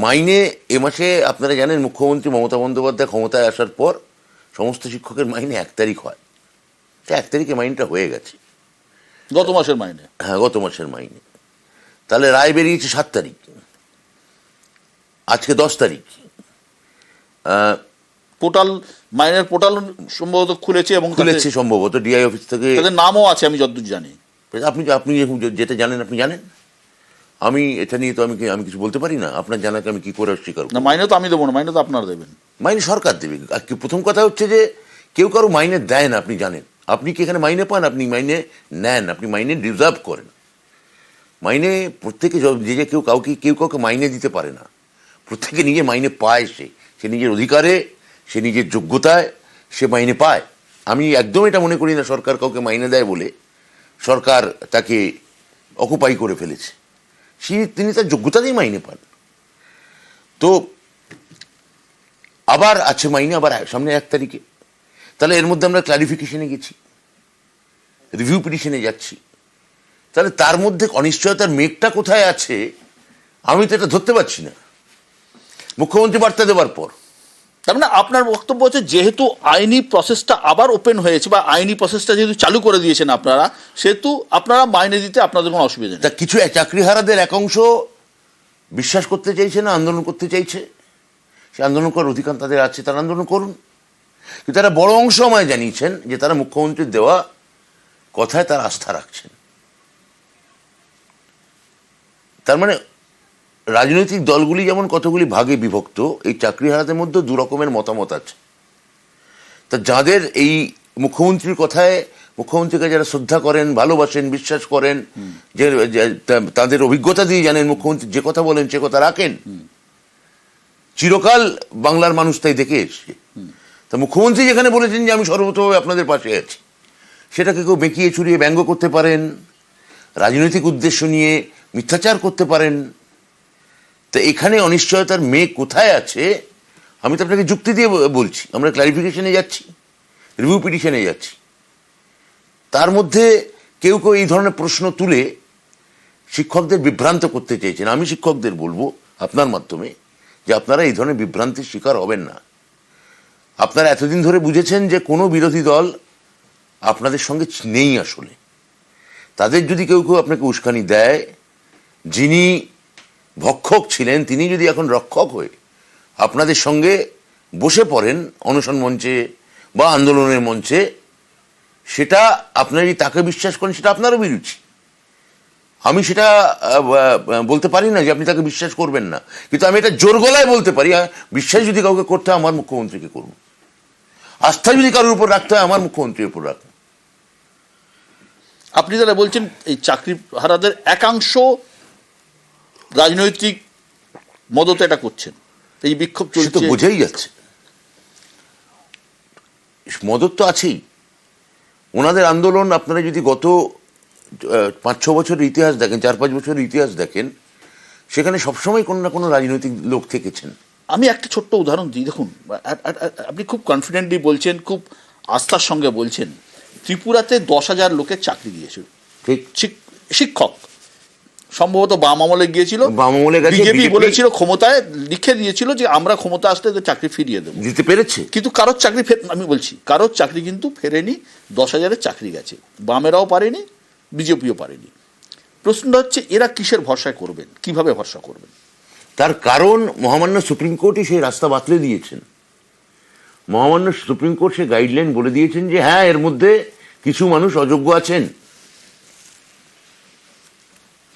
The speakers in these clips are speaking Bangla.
মাইনে এ মাসে আপনারা জানেন মুখ্যমন্ত্রী মমতা বন্দ্যোপাধ্যায় ক্ষমতায় আসার পর সমস্ত শিক্ষকের মাইনে 1 তারিখ হয়। সে 1 তারিখে মাইনেটা হয়ে গেছে, গত মাসের মাইনে। হ্যাঁ, গত মাসের মাইনে। তাহলে রায় বেরিয়েছে 7 তারিখ, আজকে 10 তারিখ। পোর্টাল, মাইনের পোর্টাল সম্ভবত খুলেছে এবং খুলেছে সম্ভবত ডিআই অফিস থেকে, তাদের নামও আছে আমি যতদূর জানি। আপনি আপনি যেটা জানেন আপনি জানেন, আমি এটা নিয়ে তো আমি কিছু বলতে পারি না। আপনার জানাকে আমি কি করে অস্বীকার করব? না, মাইনে তো আমি দেবো না, মাইনে তো আপনারা দেবেন। মাইনে সরকার দেবে। আর প্রথম কথা হচ্ছে যে কেউ কারো মাইনে দেয় না, আপনি জানেন। আপনি কি এখানে মাইনে পান? আপনি মাইনে নেন, আপনি মাইনে ডিজার্ভ করেন। মাইনে প্রত্যেকে যে কেউ কাউকে মাইনে দিতে পারে না। প্রত্যেকে নিজে মাইনে পায়, সে নিজের অধিকারে, সে নিজের যোগ্যতায় সে মাইনে পায়। আমি একদম এটা মনে করি না সরকার কাউকে মাইনে দেয় বলে সরকার তাকে অকুপাই করে ফেলেছে। তিনি তার যোগ্যতাতেই মাইনে পান। তো আবার আছে মাইনে, আবার সামনে 1 তারিখে। তাহলে এর মধ্যে আমরা ক্লারিফিকেশনে গেছি, রিভিউ পিটিশনে যাচ্ছি। তাহলে তার মধ্যে অনিশ্চয়তার মেঘটা কোথায় আছে আমি তো এটা ধরতে পারছি না মুখ্যমন্ত্রী বার্তা দেওয়ার পর। তার মানে আপনার বক্তব্য হচ্ছে যেহেতু আইনি প্রসেসটা আবার ওপেন হয়েছে বা আইনি প্রসেসটা যেহেতু চালু করে দিয়েছেন আপনারা, সেহেতু আপনারা মাইনে দিতে আপনাদের কোনো অসুবিধা নেই। তা কিছু চাকরিহারাদের এক অংশ বিশ্বাস করতে চাইছে না, আন্দোলন করতে চাইছে। সে আন্দোলন করার অধিকার তাদের আছে, তারা আন্দোলন করুন। কিন্তু তারা বড় অংশ আমায় জানিয়েছেন যে তারা মুখ্যমন্ত্রীর দেওয়া কথায় তার আস্থা রাখছেন। তার মানে রাজনৈতিক দলগুলি যেমন কতগুলি ভাগে বিভক্ত, এই চাকরিহারাদের মধ্যে 2 রকমের মতামত আছে। তা যাদের এই মুখ্যমন্ত্রীর কথায়, মুখ্যমন্ত্রীকে যারা শ্রদ্ধা করেন, ভালোবাসেন, বিশ্বাস করেন, যে তাদের অভিজ্ঞতা দিয়ে জানেন মুখ্যমন্ত্রী যে কথা বলেন সে কথা রাখেন, চিরকাল বাংলার মানুষ তাই দেখে এসছে। তা মুখ্যমন্ত্রী যেখানে বলেছেন যে আমি সর্বতভাবে আপনাদের পাশে আছি, সেটাকে কেউ বেঁকিয়ে চুরিয়ে ব্যঙ্গ করতে পারেন, রাজনৈতিক উদ্দেশ্য নিয়ে মিথ্যাচার করতে পারেন। তা এখানে অনিশ্চয়তার মেঘ কোথায় আছে আমি তো আপনাকে যুক্তি দিয়ে বলছি। আমরা ক্লারিফিকেশনে যাচ্ছি, রিভিউ পিটিশনে যাচ্ছি। তার মধ্যে কেউ এই ধরনের প্রশ্ন তুলে শিক্ষকদের বিভ্রান্ত করতে চেয়েছেন। আমি শিক্ষকদের বলবো আপনার মাধ্যমে যে আপনারা এই ধরনের বিভ্রান্তির শিকার হবেন না। আপনারা এতদিন ধরে বুঝেছেন যে কোনো বিরোধী দল আপনাদের সঙ্গে নেই। আসলে তাদের যদি কেউ আপনাকে উস্কানি দেয়, যিনি ভক্ষক ছিলেন তিনি যদি এখন রক্ষক হয়ে আপনাদের সঙ্গে বসে পড়েন অনশন মঞ্চে বা আন্দোলনের মঞ্চে, সেটা আপনারই তাকে বিশ্বাস করেন, সেটা আপনারও বিরুচি। আমি সেটা বলতে পারি না যে আপনি তাকে বিশ্বাস করবেন না, কিন্তু আমি এটা জোর গলায় বলতে পারি বিশ্বাস যদি কাউকে করতে হয় আমার মুখ্যমন্ত্রীকে করুন, আস্থা যদি কারোর উপর রাখতে হয় আমার মুখ্যমন্ত্রীর উপর রাখুন। আপনি যারা বলছেন এই চাকরিহারাদের একাংশ রাজনৈতিক মদতে এটা করছেন, এই বিক্ষোভ চলছে, তো বোঝাই যাচ্ছে মদত তো আছেই। ওনাদের আন্দোলন আপনারা যদি গত 5-6 বছরের ইতিহাস দেখেন, 4-5 বছরের ইতিহাস দেখেন, সেখানে সবসময় কোনো না কোনো রাজনৈতিক লোক থেকেছেন। আমি একটা ছোট্ট উদাহরণ দিই। দেখুন, আপনি খুব কনফিডেন্টলি বলছেন, খুব আস্থার সঙ্গে বলছেন, ত্রিপুরাতে 10,000 লোকের চাকরি দিয়েছিল, শিক্ষক। সম্ভবত বাম আমলে গিয়েছিল, বিজেপি বলেছিল, ক্ষমতায় লিখে দিয়েছিল যে আমরা ক্ষমতা আসলে চাকরি ফিরিয়ে দেবো, দিতে পেরেছে। কিন্তু কারোর চাকরি আমি বলছি কারোর চাকরি কিন্তু ফেরেনি। 10,000-এর চাকরি গেছে, বামেরাও পারেনি, বিজেপিও পারেনি। প্রশ্নটা হচ্ছে এরা কিসের ভরসায় করবেন, কিভাবে ভরসা করবেন? তার কারণ মহামান্য সুপ্রিম কোর্টই সেই রাস্তা বাতলে দিয়েছেন। মহামান্য সুপ্রিম কোর্ট সে গাইডলাইন বলে দিয়েছেন যে হ্যাঁ, এর মধ্যে কিছু মানুষ অযোগ্য আছেন।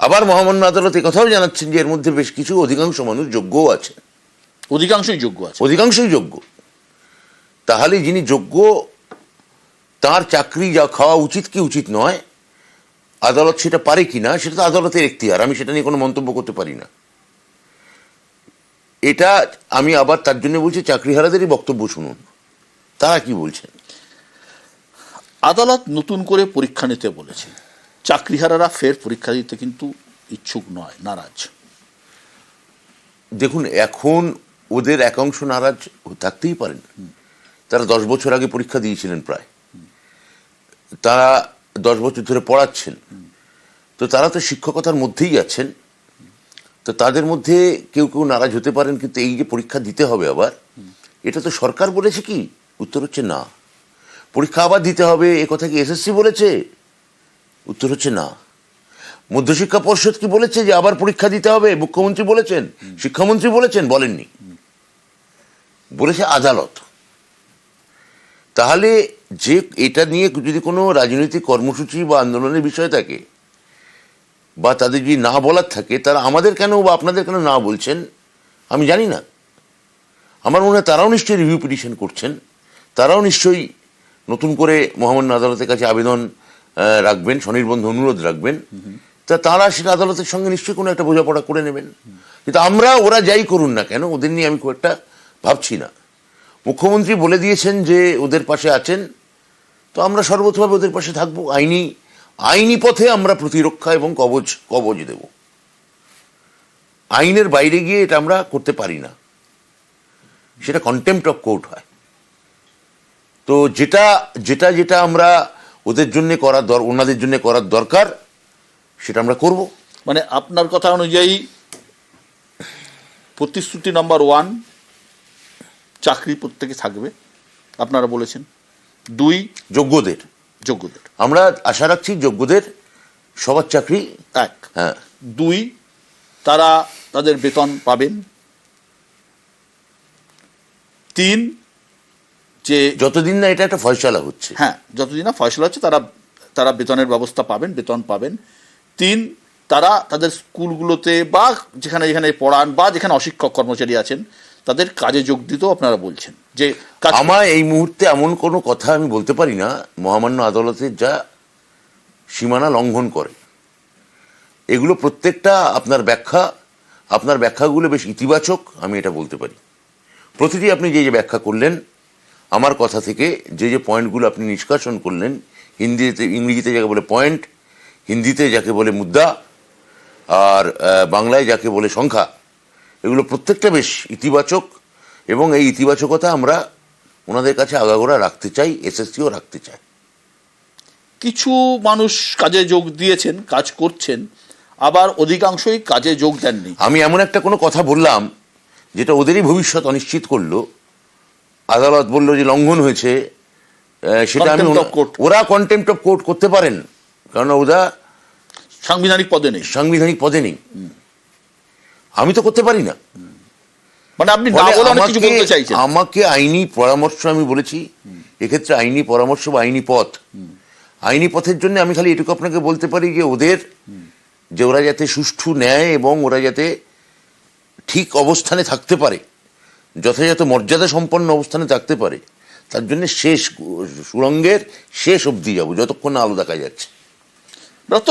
আবার মহামান্য আদালত কথাও জানাচ্ছেন যে এর মধ্যে বেশ কিছু অধিকাংশ মানুষ যোগ্যও আছে। অধিকাংশই যোগ্য আছে, অধিকাংশই যোগ্য। তাহলে যিনি যোগ্য তার চাকরি যা খাওয়া উচিত কি উচিত নয়, আদালত সেটা পারে কিনা সেটা তো আদালতের এখতিয়ার, আমি সেটা নিয়ে কোনো মন্তব্য করতে পারি না। এটা আমি আবার তার জন্য বলছি চাকরিহারাদেরই বক্তব্য শুনুন, তারা কি বলছেন। আদালত নতুন করে পরীক্ষা নিতে বলেছে, চাকরিহারারা ফের পরীক্ষা দিতে কিন্তু ইচ্ছুক নয়, নারাজ। দেখুন, এখন ওদের একাংশ নারাজ থাকতেই পারেন। তারা 10 বছর আগে পরীক্ষা দিয়েছিলেন, প্রায় তারা 10 বছর ধরে পড়াচ্ছেন, তো তারা তো শিক্ষকতার মধ্যেই আছেন। তো তাদের মধ্যে কেউ কেউ নারাজ হতে পারেন, কিন্তু এই যে পরীক্ষা দিতে হবে আবার, এটা তো সরকার বলেছে কি? উত্তর হচ্ছে না। পরীক্ষা আবার দিতে হবে এ কথা কি এসএসসি বলেছে? উত্তর হচ্ছে না। মধ্যশিক্ষা পর্ষদ কি বলেছে যে আবার পরীক্ষা দিতে হবে? মুখ্যমন্ত্রী বলেছেন? শিক্ষামন্ত্রী বলেছেন? বলেননি, বলেছে আদালত। তাহলে যে এটা নিয়ে যদি কোনো রাজনৈতিক কর্মসূচি বা আন্দোলনের বিষয় থাকে, বা তাদের যদি না বলার থাকে, তারা আমাদের কেন বা আপনাদের কেন না বলছেন আমি জানি না। আমার মনে হয় তারাও নিশ্চয়ই রিভিউ পিটিশন করছেন, তারাও নিশ্চয়ই নতুন করে মহামান্য আদালতের কাছে আবেদন রাখবেন, স্বনির্বন্ধ অনুরোধ রাখবেন। তা তারা সেটা আদালতের সঙ্গে নিশ্চয়ই কোনো একটা বোঝাপড়া করে নেবেন। কিন্তু ওরা যাই করুন না কেন, ওদের নিয়ে আমি খুব একটা ভাবছি না। মুখ্যমন্ত্রী বলে দিয়েছেন যে ওদের পাশে আছেন, তো আমরা সর্বতভাবে ওদের পাশে থাকবো। আইনি পথে আমরা প্রতিরক্ষা এবং কবচ দেব। আইনের বাইরে গিয়ে এটা আমরা করতে পারি না, সেটা কন্টেম্প্ট অফ কোর্ট হয়। তো যেটা যেটা যেটা আমরা ওদের জন্য ওনাদের জন্য করার দরকার সেটা আমরা করব। মানে আপনার কথা অনুযায়ী প্রতিশ্রুতি নাম্বার 1, চাকরি প্রত্যেকে থাকবে, আপনারা বলেছেন। 2, যোগ্যদের আমরা আশা রাখছি, যোগ্যদের সবার চাকরি। 1, হ্যাঁ। 2, তারা তাদের বেতন পাবেন। 3, যে যতদিন না এটা একটা ফয়সালা হচ্ছে, হ্যাঁ, যতদিন না ফয়সালা হচ্ছে তারা বেতনের ব্যবস্থা পাবেন, বেতন পাবেন। 3, তারা তাদের স্কুলগুলোতে বা যেখানে যেখানে পড়ান বা যেখানে অশিক্ষক কর্মচারী আছেন তাদের কাজে যোগ দিতেও আপনারা বলছেন যে আমার এই মুহূর্তে এমন কোনো কথা আমি বলতে পারি না মহামান্য আদালতের যা সীমানা লঙ্ঘন করে। এগুলো প্রত্যেকটা আপনার ব্যাখ্যাগুলো বেশ ইতিবাচক, আমি এটা বলতে পারি। প্রতিটি আপনি যে যে ব্যাখ্যা করলেন, আমার কথা থেকে যে যে পয়েন্টগুলো আপনি নিষ্কাশন করলেন, ইংরেজিতে যাকে বলে পয়েন্ট, হিন্দিতে যাকে বলে মুদ্রা, আর বাংলায় যাকে বলে সংখ্যা, এগুলো প্রত্যেকটা বেশ ইতিবাচক। এবং এই ইতিবাচকতা আমরা ওনাদের কাছে আগাগোড়া রাখতে চাই, এসএসসিও রাখতে চায়। কিছু মানুষ কাজে যোগ দিয়েছেন, কাজ করছেন, আবার অধিকাংশই কাজে যোগ দেননি। আমি এমন একটা কোনো কথা বললাম যেটা ওদেরই ভবিষ্যৎ অনিশ্চিত করলো, আদালত বলল যে লঙ্ঘন হয়েছে, সেটা আমি ওরা কন্টেম্প্ট অফ কোর্ট করতে পারেন, কারণ ওরা সাংবিধানিক পদে নেই। আমি তো করতে পারি না। মানে আপনি না বলে অনেক কিছু বলতে চাইছেন। আমাকে আইনি পরামর্শ, আমি বলেছি এক্ষেত্রে আইনি পরামর্শ বা আইনি পথের জন্য আমি খালি এটুকু আপনাকে বলতে পারি যে ওরা যাতে সুষ্ঠু ন্যায় এবং ওরা যাতে ঠিক অবস্থানে থাকতে পারে, যথাযথ মর্যাদা সম্পন্ন অবস্থানে থাকতে পারে, তার জন্য সুড়ঙ্গের শেষ অবধি যাবো, যতক্ষণ না আলো দেখা যাচ্ছে। রাজ্য